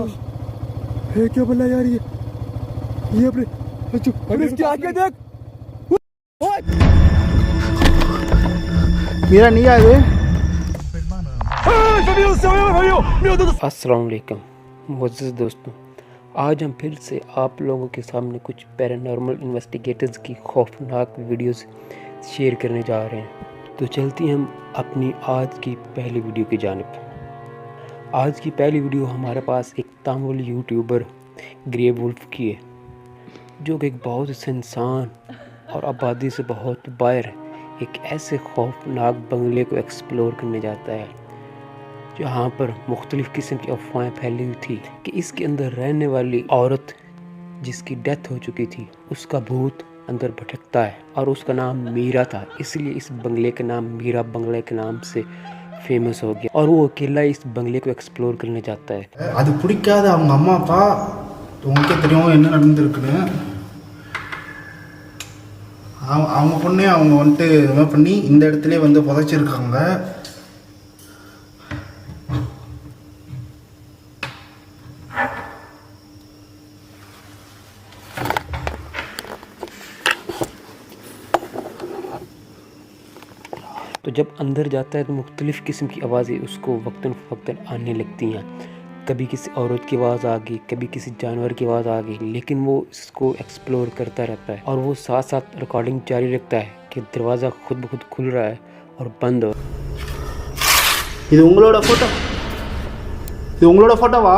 है क्या बल्ला यार ये अपने अरे इसके आगे देख मेरा नहीं आए अस्सलाम वालेकुम मुअज़्ज़िज़ दोस्तों, आज हम फिर से आप लोगों के सामने कुछ पैरानॉर्मल इन्वेस्टिगेटर्स की खौफनाक वीडियोस शेयर करने जा रहे हैं। तो चलती हम अपनी आज की पहली वीडियो की जानिब। आज की पहली वीडियो हमारे पास एक तामुल यूट्यूबर ग्रे वुल्फ की है, जो कि एक बहुत ही इंसान और आबादी से बहुत बाहर एक ऐसे खौफनाक बंगले को एक्सप्लोर करने जाता है जहाँ पर मुख्तलिफ़ किस्म की अफवाहें फैली हुई थी कि इसके अंदर रहने वाली औरत जिसकी डेथ हो चुकी थी उसका भूत अंदर भटकता है और उसका नाम मीरा था, इसलिए इस बंगले का नाम मीरा बंगले के नाम से फेमस हो गया और वो अकेला इस बंगले को एक्सप्लोर करने जाता है। அது பிடிக்காத அவங்க அம்மா அப்பா உங்களுக்கே தெரியும் என்ன நடந்துருக்குன்னு. அவங்க பொண்ணே அவங்க வந்துட்டு இது பண்ணி இந்த இடத்துல வந்து புதைச்சிருக்காங்க. तो जब अंदर जाता है तो मुख्तलिफ़ किस्म की आवाज़ें उसको वक्तन फ़वक्तन आने लगती हैं। कभी किसी औरत की आवाज़ आ गई, कभी किसी जानवर की आवाज़ आ गई, लेकिन वो इसको एक्सप्लोर करता रहता है और वो साथ साथ रिकॉर्डिंग जारी रखता है कि दरवाज़ा खुद ब खुद खुल रहा है और बंद हो। இது உங்களோட ஃபோட்டோ? இது உங்களோட ஃபோட்டோவா?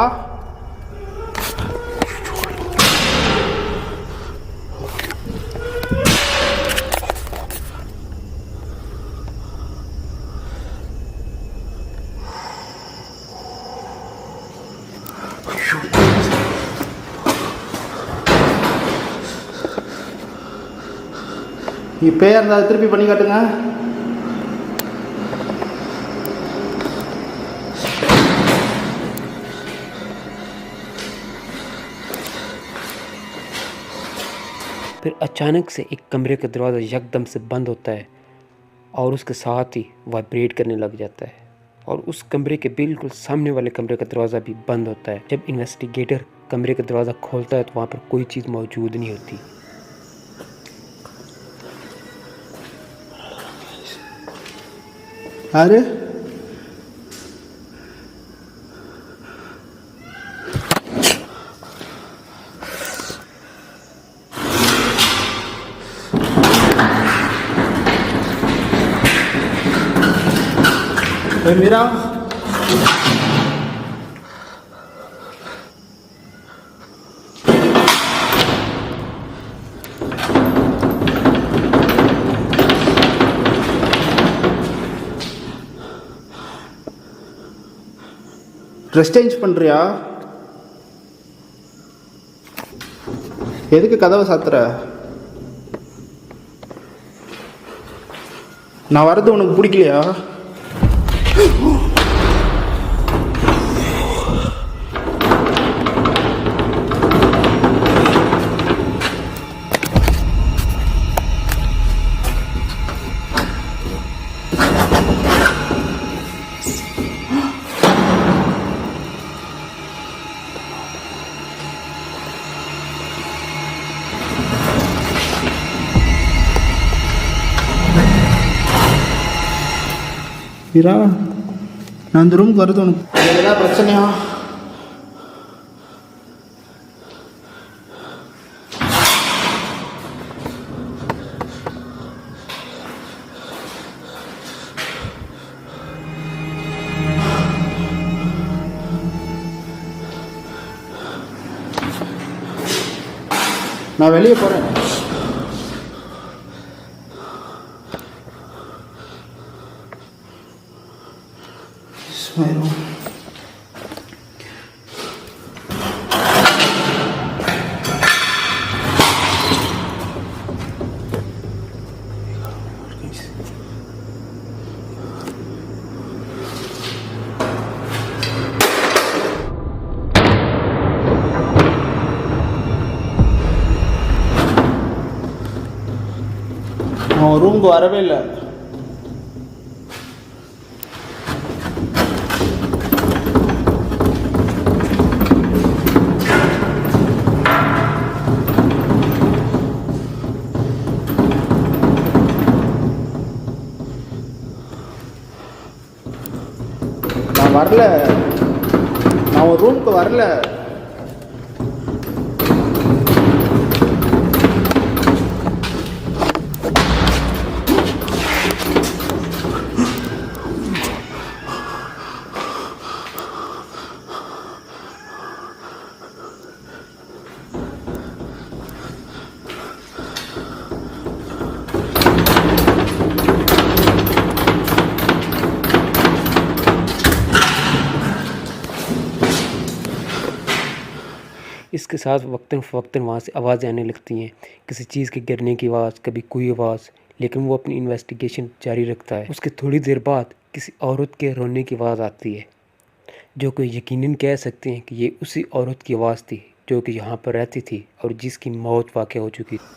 இப்போ இருந்தா திருப்பி பண்ணி காட்டுங்க. फिर अचानक से एक कमरे का दरवाज़ा यकदम से बंद होता है और उसके साथ ही वाइब्रेट करने लग जाता है और उस कमरे के बिल्कुल सामने वाले कमरे का दरवाज़ा भी बंद होता है। जब इन्वेस्टिगेटर कमरे का दरवाज़ा खोलता है तो वहाँ पर कोई चीज़ मौजूद नहीं होती। अरे मीरा ட்ரெஸ் சேஞ்ச் பண்ணுறியா? எதுக்கு கதவை சாத்துற? நான் வர்றது உனக்கு பிடிக்கலையா? மீரா, நான் இந்த ரூமுக்கு வருது உனக்கு ஏதாவது பிரச்சனையா? நான் வெளியே போகிறேன். அவன் ரூமுக்கு வரவே இல்லை. வரல, நான் ஒரு ரூமுக்கு வரல. इसके साथ वक्तन फ़वक्तन वहाँ से आवाज़ें आने लगती हैं, किसी चीज़ के गिरने की आवाज़, कभी कोई आवाज़, लेकिन वो अपनी इन्वेस्टिगेशन जारी रखता है। उसके थोड़ी देर बाद किसी औरत के रोने की आवाज़ आती है, जो कि यकीनन कह सकते हैं कि ये उसी औरत की आवाज़ थी जो कि यहाँ पर रहती थी और जिसकी मौत वाक़ हो चुकी थी।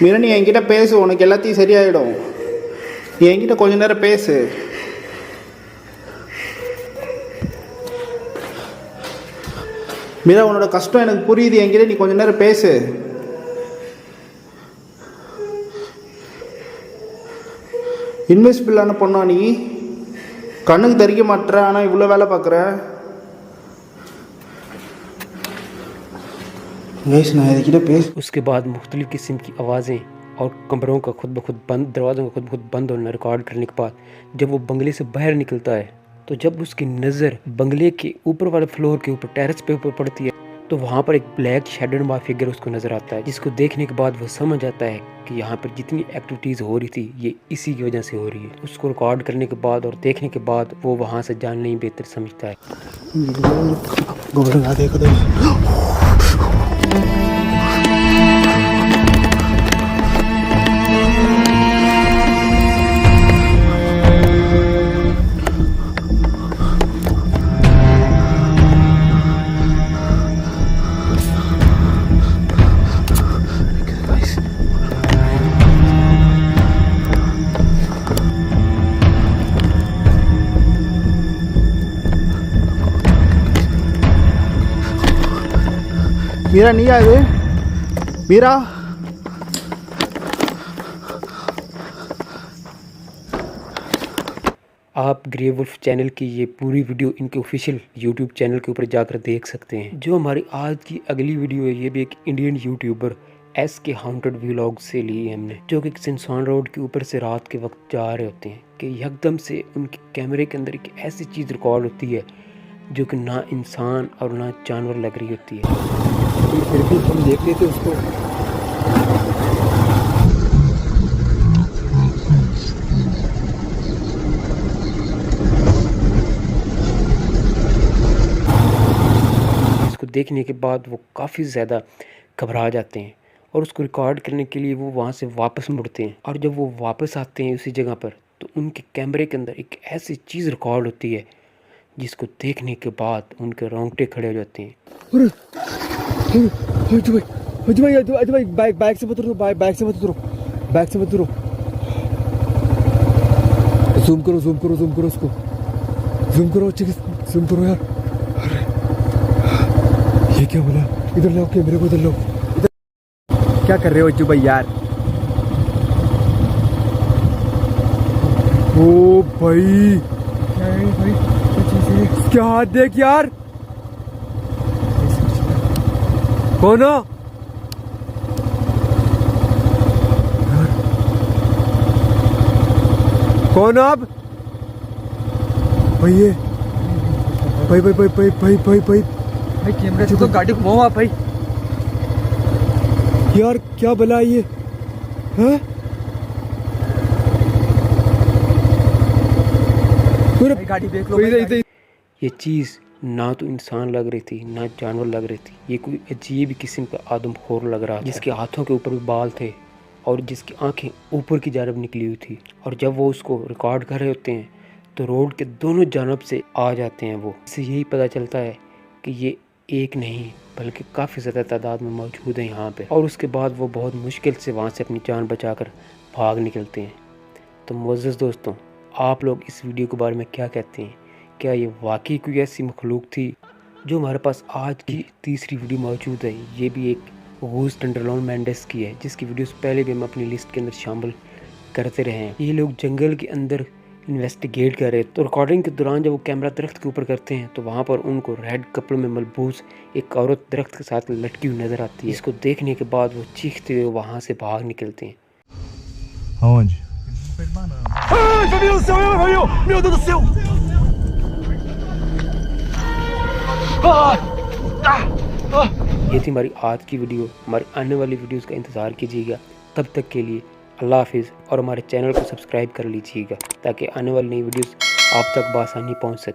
மீரா, நீ என்கிட்ட பேசு, உனக்கு எல்லாத்தையும் சரியாயிடும். நீ என்கிட்ட கொஞ்ச நேரம் பேசு. மீரா, உன்னோட கஷ்டம் எனக்கு புரியுது, என்கிட்ட நீ கொஞ்ச நேரம் பேசு. இன்வெஸ்ட்பிளான பொண்ணா நீ? கண்ணுக்கு தெரிக்க மாட்டேற, ஆனால் இவ்வளோ வேலை பார்க்குற. उसके बाद मुख्तलिफ़ किस्म की आवाज़ें और कमरों का खुद ब खुद बंद, दरवाज़ों का खुद ब खुद बंद होना रिकॉर्ड करने के बाद जब वो बंगले से बाहर निकलता है, तो जब उसकी नज़र बंगले के ऊपर वाले फ्लोर के ऊपर टेरेस पे ऊपर पड़ती है, तो वहाँ पर एक ब्लैक शैडोनुमा फिगर उसको नज़र आता है, जिसको देखने के बाद वो समझ आता है कि यहाँ पर जितनी एक्टिविटीज़ हो रही थी ये इसी की वजह से हो रही है। उसको रिकॉर्ड करने के बाद और देखने के बाद वो वहाँ से जानना ही बेहतर समझता है। மீரா, நீயா இது? மீரா, आप ग्रे वुल्फ चैनल की ये पूरी वीडियो इनके ऑफिशियल यूट्यूब चैनल के ऊपर जाकर देख सकते हैं। जो हमारी आज की अगली वीडियो है ये भी एक Indian YouTuber SK haunted vlog से ली है हमने, जो कि सिंसान रोड के ऊपर से रात के वक्त जा रहे होते हैं कि यकदम से उनके कैमरे के अंदर एक ऐसी चीज़ रिकॉर्ड होती है जो कि ना इंसान और ना जानवर लग रही होती है। फिर भी हम देख लेते उसको। इसको देखने के बाद वो काफ़ी ज़्यादा घबरा जाते हैं और उसको रिकॉर्ड करने के लिए वो वहाँ से वापस मुड़ते हैं। और जब वो वापस आते हैं उसी जगह पर, तो उनके कैमरे के अंदर एक ऐसी चीज़ रिकॉर्ड होती है जिसको देखने के बाद उनके रोंगटे खड़े हो जाते हैं। भाई बाइक से मत उतरो, बाइक से मत उतरो, बाइक से मत उतरो। जूम करो उसको, जूम करो अच्छे से, जूम करो यार। ये क्या बोला? इधर लाओ कैमरे को, इधर लाओ। इधर क्या कर रहे हो अज्जू भाई यार? ओ भाई, क्या हाथ देख यार। कौन हो? कौन आप? भाई ये भाई कैमरे से तो गाड़ी घुमाओ आप भाई। यार क्या भला ये है? गाड़ी देख लो। ये चीज़ ना तो इंसान लग रही थी ना जानवर लग रही थी, ये कोई अजीब किस्म का आदमखोर लग रहा था, जिसके हाथों के ऊपर भी बाल थे और जिसकी आंखें ऊपर की जानब निकली हुई थी। और जब वो उसको रिकॉर्ड कर रहे होते हैं तो रोड के दोनों जानब से आ जाते हैं वो। इससे यही पता चलता है कि ये एक नहीं बल्कि काफ़ी ज़्यादा तादाद में मौजूद है यहाँ पे। और उसके बाद वो बहुत मुश्किल से वहाँ से अपनी जान बचाकर भाग निकलते हैं। तो मुअज़्ज़ज़ दोस्तों, आप लोग इस वीडियो के बारे में क्या कहते हैं? क्या ये वाकई कोई ऐसी मखलूक थी जो हमारे पास आज की तीसरी वीडियो मौजूद है, ये भी एक गूस टेंडरलॉन मेंडेस की है, जिसकी वीडियोस पहले भी हम अपनी लिस्ट के अंदर शामिल करते रहे हैं। ये लोग जंगल के अंदर इन्वेस्टिगेट कर रहे, तो रिकॉर्डिंग के दौरान जब वो कैमरा दरख्त के ऊपर करते हैं तो वहाँ पर उनको रेड कपड़ों में मलबूस एक औरत दरख्त के साथ लटकी हुई नजर आती है। इसको देखने के बाद वो चीखते हुए वहाँ से भाग निकलते हैं। Aonde? Ai, família do céu, família! Meu Deus do céu! ये थी हमारी आज की वीडियो। हमारी आने वाली वीडियोस का इंतज़ार कीजिएगा। तब तक के लिए अल्लाह हाफिज़, और हमारे चैनल को सब्सक्राइब कर लीजिएगा ताकि आने वाली नई वीडियोस आप तक बआसानी पहुंच सके।